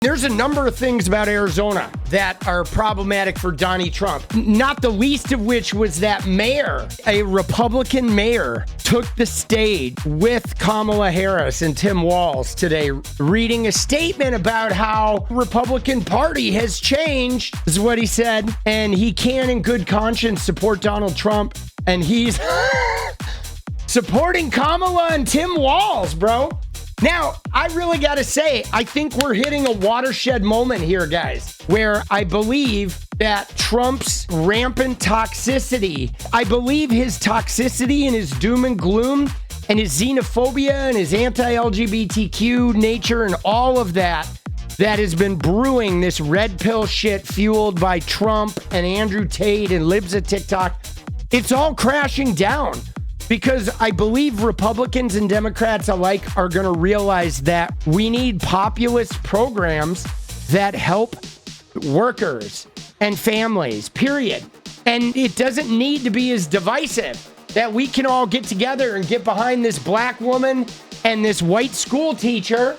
There's a number of things about Arizona that are problematic for Donnie Trump, not the least of which was that mayor, a Republican mayor, took the stage with Kamala Harris and Tim Walz today, reading a statement about how the Republican Party has changed, is what he said, and he can in good conscience support Donald Trump, and he's supporting Kamala and Tim Walz, bro. Now, I really got to say, I think we're hitting a watershed moment here, guys, where I believe that Trump's rampant toxicity, I believe his toxicity and his doom and gloom and his xenophobia and his anti-LGBTQ nature and all of that has been brewing, this red pill shit fueled by Trump and Andrew Tate and libs of TikTok, it's all crashing down. Because I believe Republicans and Democrats alike are going to realize that we need populist programs that help workers and families, period. And it doesn't need to be as divisive, that we can all get together and get behind this black woman and this white school teacher,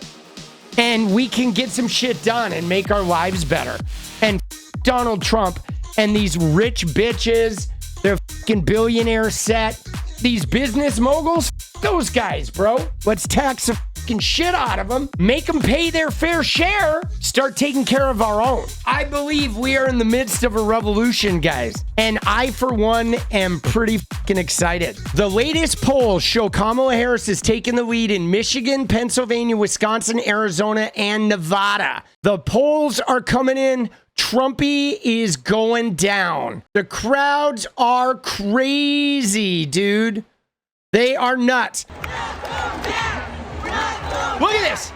and we can get some shit done and make our lives better. And Donald Trump and these rich bitches, their fucking billionaire set, these business moguls, those guys, bro. Let's tax the fucking shit out of them, make them pay their fair share, start taking care of our own. I believe we are in the midst of a revolution, guys. And I, for one, am pretty fucking excited. The latest polls show Kamala Harris has taken the lead in Michigan, Pennsylvania, Wisconsin, Arizona, and Nevada. The polls are coming in. Trumpy is going down. The crowds are crazy, dude. They are nuts. Look at this.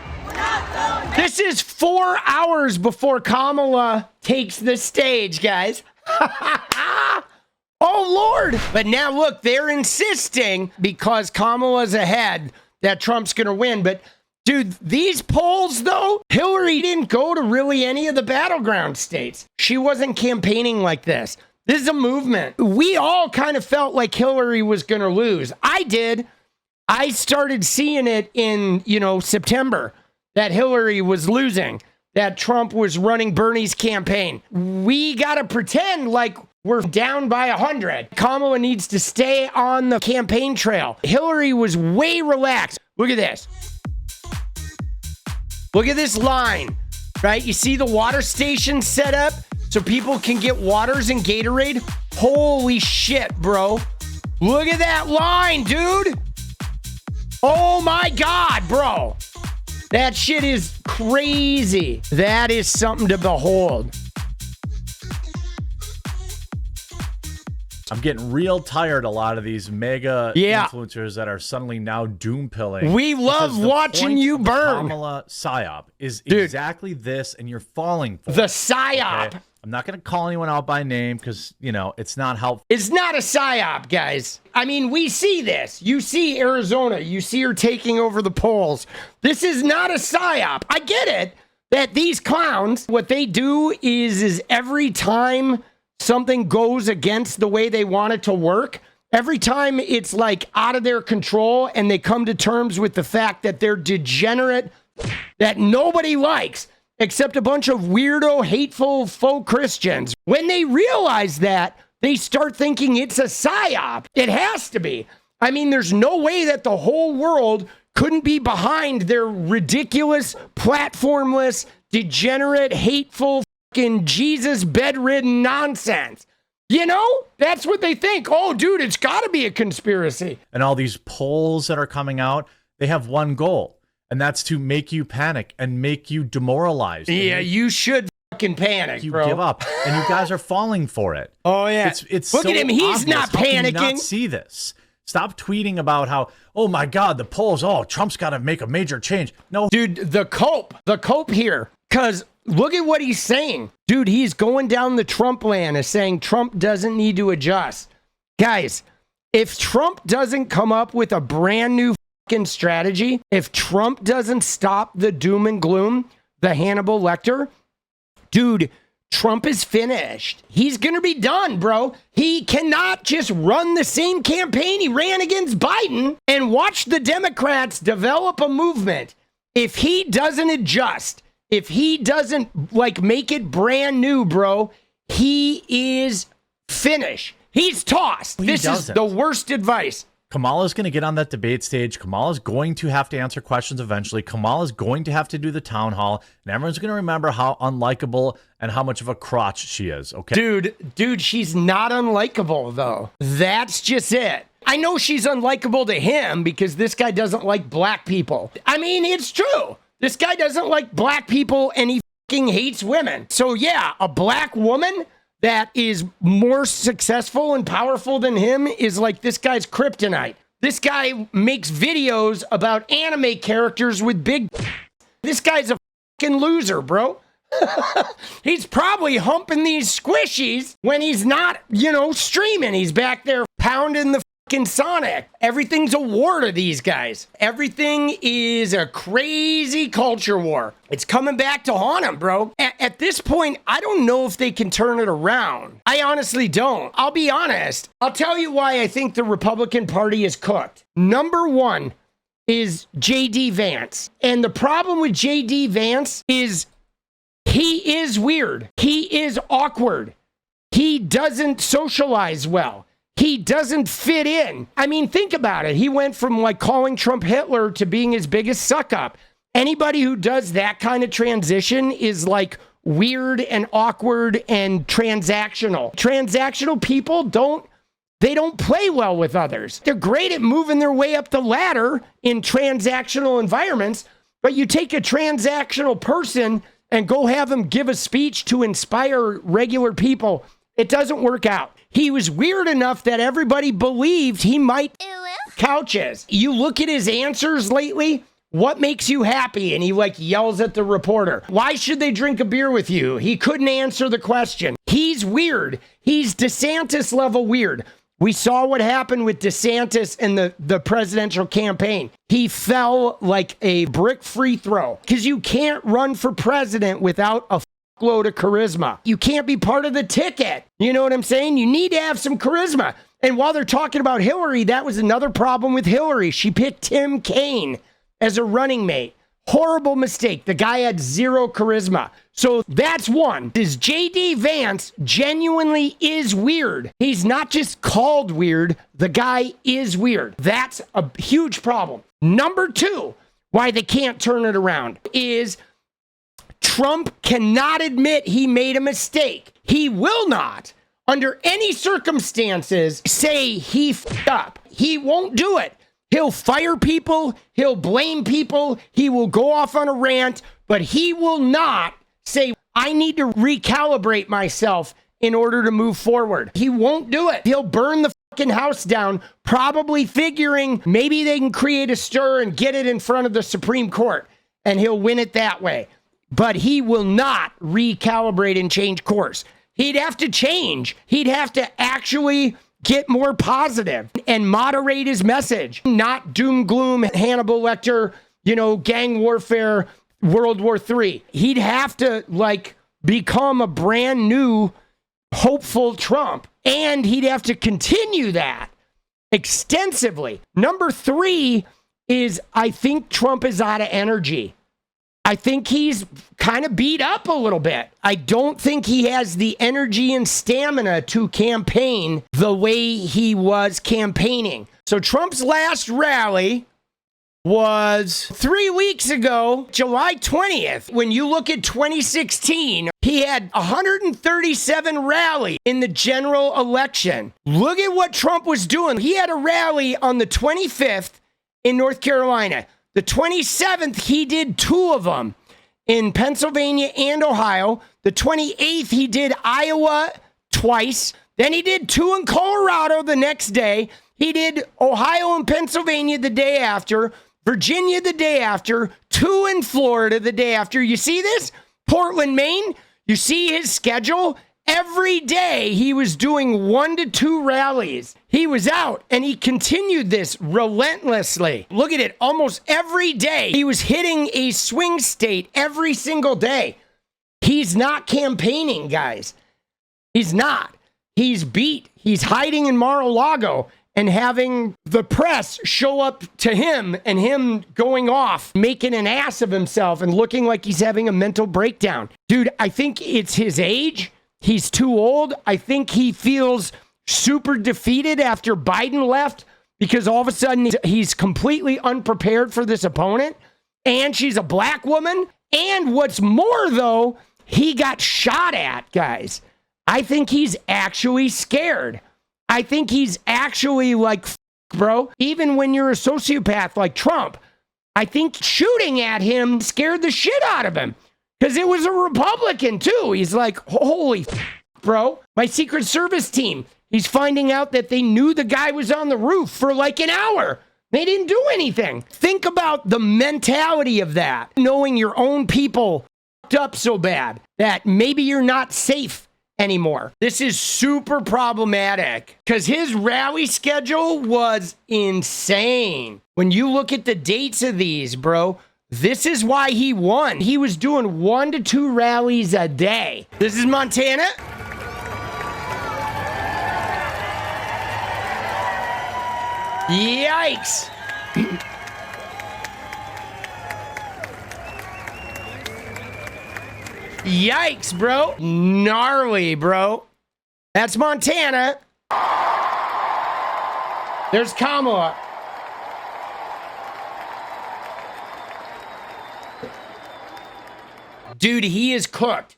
This is 4 hours before Kamala takes the stage, guys. Oh, Lord. But now, look, they're insisting, because Kamala's ahead, that Trump's going to win. But dude, these polls, though, Hillary didn't go to really any of the battleground states. She wasn't campaigning like this. This is a movement. We all kind of felt like Hillary was going to lose. I did. I started seeing it in, September, that Hillary was losing, that Trump was running Bernie's campaign. We got to pretend like we're down by 100. Kamala needs to stay on the campaign trail. Hillary was way relaxed. Look at this. Look at this line, right? You see the water station set up so people can get waters and Gatorade? Holy shit, bro. Look at that line, dude. Oh my God, bro. That shit is crazy. That is something to behold. I'm getting real tired of a lot of these mega influencers that are suddenly now doom pilling. We love watching you burn. Kamala psyop is exactly this, and you're falling for the it. psyop. Okay? I'm not going to call anyone out by name because, it's not helpful. It's not a psyop, guys. I mean, we see this. You see Arizona. You see her taking over the polls. This is not a psyop. I get it that these clowns, what they do is every time something goes against the way they want it to work, every time it's like out of their control and they come to terms with the fact that they're degenerate, that nobody likes except a bunch of weirdo, hateful, faux Christians. When they realize that, they start thinking it's a psyop. It has to be. I mean, there's no way that the whole world couldn't be behind their ridiculous, platformless, degenerate, hateful, Jesus bedridden nonsense. That's what they think. Oh, dude, it's got to be a conspiracy. And all these polls that are coming out, they have one goal, and that's to make you panic and make you demoralized. Yeah, you should fucking panic, you bro. Give up, and you guys are falling for it. Oh yeah, it's look so at him. He's obvious. not How panicking. can you not see this? Stop tweeting about how, oh my God, the polls. Oh, Trump's got to make a major change. No, dude, the cope here, because look at what he's saying. Dude, he's going down the Trump land as saying Trump doesn't need to adjust. Guys, if Trump doesn't come up with a brand new fucking strategy, if Trump doesn't stop the doom and gloom, the Hannibal Lecter, dude, Trump is finished. He's going to be done, bro. He cannot just run the same campaign he ran against Biden and watch the Democrats develop a movement. If he doesn't adjust, if he doesn't like make it brand new, bro, he is finished. He's tossed. This is the worst advice. Kamala's going to get on that debate stage. Kamala's going to have to answer questions eventually. Kamala's going to have to do the town hall, and everyone's going to remember how unlikable and how much of a crotch she is, okay? Dude, she's not unlikable, though. That's just it. I know she's unlikable to him because this guy doesn't like black people. I mean, it's true. This guy doesn't like black people, and he fucking hates women. So, yeah, a black woman that is more successful and powerful than him is like this guy's kryptonite. This guy makes videos about anime characters with big... This guy's a fucking loser, bro. He's probably humping these squishies when he's not, streaming. He's back there pounding the fucking Sonic. Everything's a war to these guys. Everything is a crazy culture war. It's coming back to haunt him, bro. At this point, I don't know if they can turn it around. I honestly don't. I'll be honest. I'll tell you why I think the Republican Party is cooked. Number one is J.D. Vance. And the problem with J.D. Vance is he is weird. He is awkward. He doesn't socialize well. He doesn't fit in. I mean, think about it. He went from like calling Trump Hitler to being his biggest suck up. Anybody who does that kind of transition is like weird and awkward and transactional. Transactional people don't play well with others. They're great at moving their way up the ladder in transactional environments, but you take a transactional person and go have him give a speech to inspire regular people. It doesn't work out. He was weird enough that everybody believed he might couches. You look at his answers lately. What makes you happy? And he yells at the reporter. Why should they drink a beer with you? He couldn't answer the question. He's weird. He's DeSantis level weird. We saw what happened with DeSantis in the presidential campaign. He fell like a brick free throw because you can't run for president without a load of charisma. You can't be part of the ticket. You know what I'm saying? You need to have some charisma. And while they're talking about Hillary, that was another problem with Hillary. She picked Tim Kaine as a running mate. Horrible mistake. The guy had zero charisma. So that's one. This J.D. Vance genuinely is weird. He's not just called weird. The guy is weird. That's a huge problem. Number two, why they can't turn it around is Trump cannot admit he made a mistake. He will not, under any circumstances, say he f***ed up. He won't do it. He'll fire people. He'll blame people. He will go off on a rant, but he will not say, I need to recalibrate myself in order to move forward. He won't do it. He'll burn the fucking house down, probably figuring maybe they can create a stir and get it in front of the Supreme Court, and he'll win it that way. But he will not recalibrate and change course. He'd have to change. He'd have to actually get more positive and moderate his message. Not doom, gloom, Hannibal Lecter, gang warfare, World War III. He'd have to become a brand new hopeful Trump. And he'd have to continue that extensively. Number three is I think Trump is out of energy. I think he's kind of beat up a little bit. I don't think he has the energy and stamina to campaign the way he was campaigning. So Trump's last rally was 3 weeks ago, July 20th. When you look at 2016, he had 137 rallies in the general election. Look at what Trump was doing. He had a rally on the 25th in North Carolina. The 27th, he did 2 of them in Pennsylvania and Ohio. The 28th, he did Iowa twice. Then he did 2 in Colorado the next day. He did Ohio and Pennsylvania the day after, Virginia the day after, 2 in Florida the day after. You see this? Portland, Maine. You see his schedule? Every day he was doing 1 to 2 rallies. He was out and he continued this relentlessly. Look at it. Almost every day he was hitting a swing state every single day. He's not campaigning, guys. He's not. He's beat. He's hiding in Mar-a-Lago and having the press show up to him and him going off, making an ass of himself and looking like he's having a mental breakdown. Dude, I think it's his age. He's too old. I think he feels super defeated after Biden left because all of a sudden he's completely unprepared for this opponent. And she's a black woman. And what's more, though, he got shot at, guys. I think he's actually scared. I think he's actually like, bro, even when you're a sociopath like Trump, I think shooting at him scared the shit out of him because it was a Republican too. He's like, holy bro, my Secret Service team. He's finding out that they knew the guy was on the roof for like an hour. They didn't do anything. Think about the mentality of that. Knowing your own people up so bad that maybe you're not safe anymore. This is super problematic because his rally schedule was insane. When you look at the dates of these, bro, this is why he won. He was doing 1 to 2 rallies a day. This is Montana. Yikes. Yikes, bro. Gnarly, bro. That's Montana. There's Kamala. Dude, he is cooked.